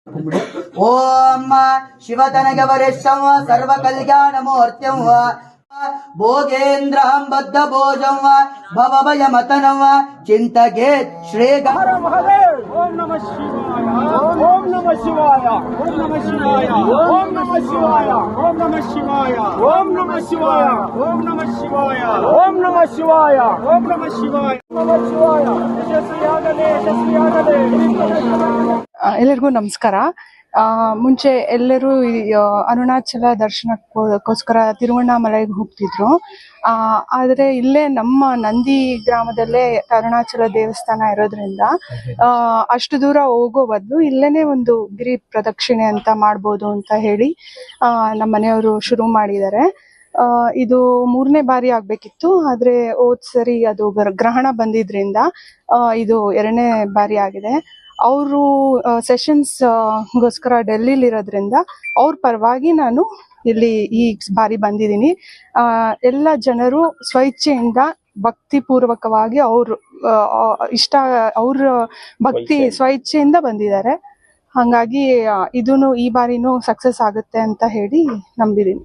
ओम शिवतनगवरिष्ठं सर्वकल्याणमूर्तिं भोगेन्द्रं बद्धभोजं भवभयमतनं चिन्तयेत् श्रीहर महादेव। ओम नमः शिवाय। ओम नमः शिवाय। ओम नमः शिवाय। ओम नमः शिवाय। ओम नमः शिवाय। ओम नमः शिवाय। ओम नमः शिवाय। ओम नमः शिवाय। ओम नमः शिवाय। नमः शिवाय। यशस्वियागले यशस्वियागले। ಎಲ್ಲರಿಗೂ ನಮಸ್ಕಾರ. ಮುಂಚೆ ಎಲ್ಲರೂ ಅರುಣಾಚಲ ದರ್ಶನಕ್ಕೋಸ್ಕರ ತಿರುವಣ್ಣಾಮಲೈಗೆ ಹೋಗ್ತಿದ್ರು. ಆದರೆ ಇಲ್ಲೇ ನಮ್ಮ ನಂದಿ ಗ್ರಾಮದಲ್ಲೇ ಅರುಣಾಚಲ ದೇವಸ್ಥಾನ ಇರೋದ್ರಿಂದ ಅಷ್ಟು ದೂರ ಹೋಗೋ ಬದಲು ಇಲ್ಲೇನೆ ಒಂದು ಗಿರಿ ಪ್ರದಕ್ಷಿಣೆ ಅಂತ ಮಾಡ್ಬೋದು ಅಂತ ಹೇಳಿ ನಮ್ಮ ಮನೆಯವರು ಶುರು ಮಾಡಿದ್ದಾರೆ. ಇದು 3ನೇ ಬಾರಿ ಆಗ್ಬೇಕಿತ್ತು, ಆದ್ರೆ ಹೋದ್ ಸರಿ ಅದು ಗ್ರಹಣ ಬಂದಿದ್ರಿಂದ ಇದು 2ನೇ ಬಾರಿ ಆಗಿದೆ. ಅವರು ಸೆಷನ್ಸ್ ಗೋಸ್ಕರ ಡೆಲ್ಲಿಲಿ ಇರೋದ್ರಿಂದ ಅವ್ರ ಪರವಾಗಿ ನಾನು ಇಲ್ಲಿ ಈ ಬಾರಿ ಬಂದಿದ್ದೀನಿ. ಎಲ್ಲ ಜನರು ಸ್ವಇಚ್ಛೆಯಿಂದ ಭಕ್ತಿ ಪೂರ್ವಕವಾಗಿ ಅವ್ರ ಭಕ್ತಿ ಸ್ವಇಚ್ಛೆಯಿಂದ ಬಂದಿದ್ದಾರೆ. ಹಾಗಾಗಿ ಈ ಬಾರಿನೂ ಸಕ್ಸಸ್ ಆಗುತ್ತೆ ಅಂತ ಹೇಳಿ ನಂಬಿದ್ದೀನಿ.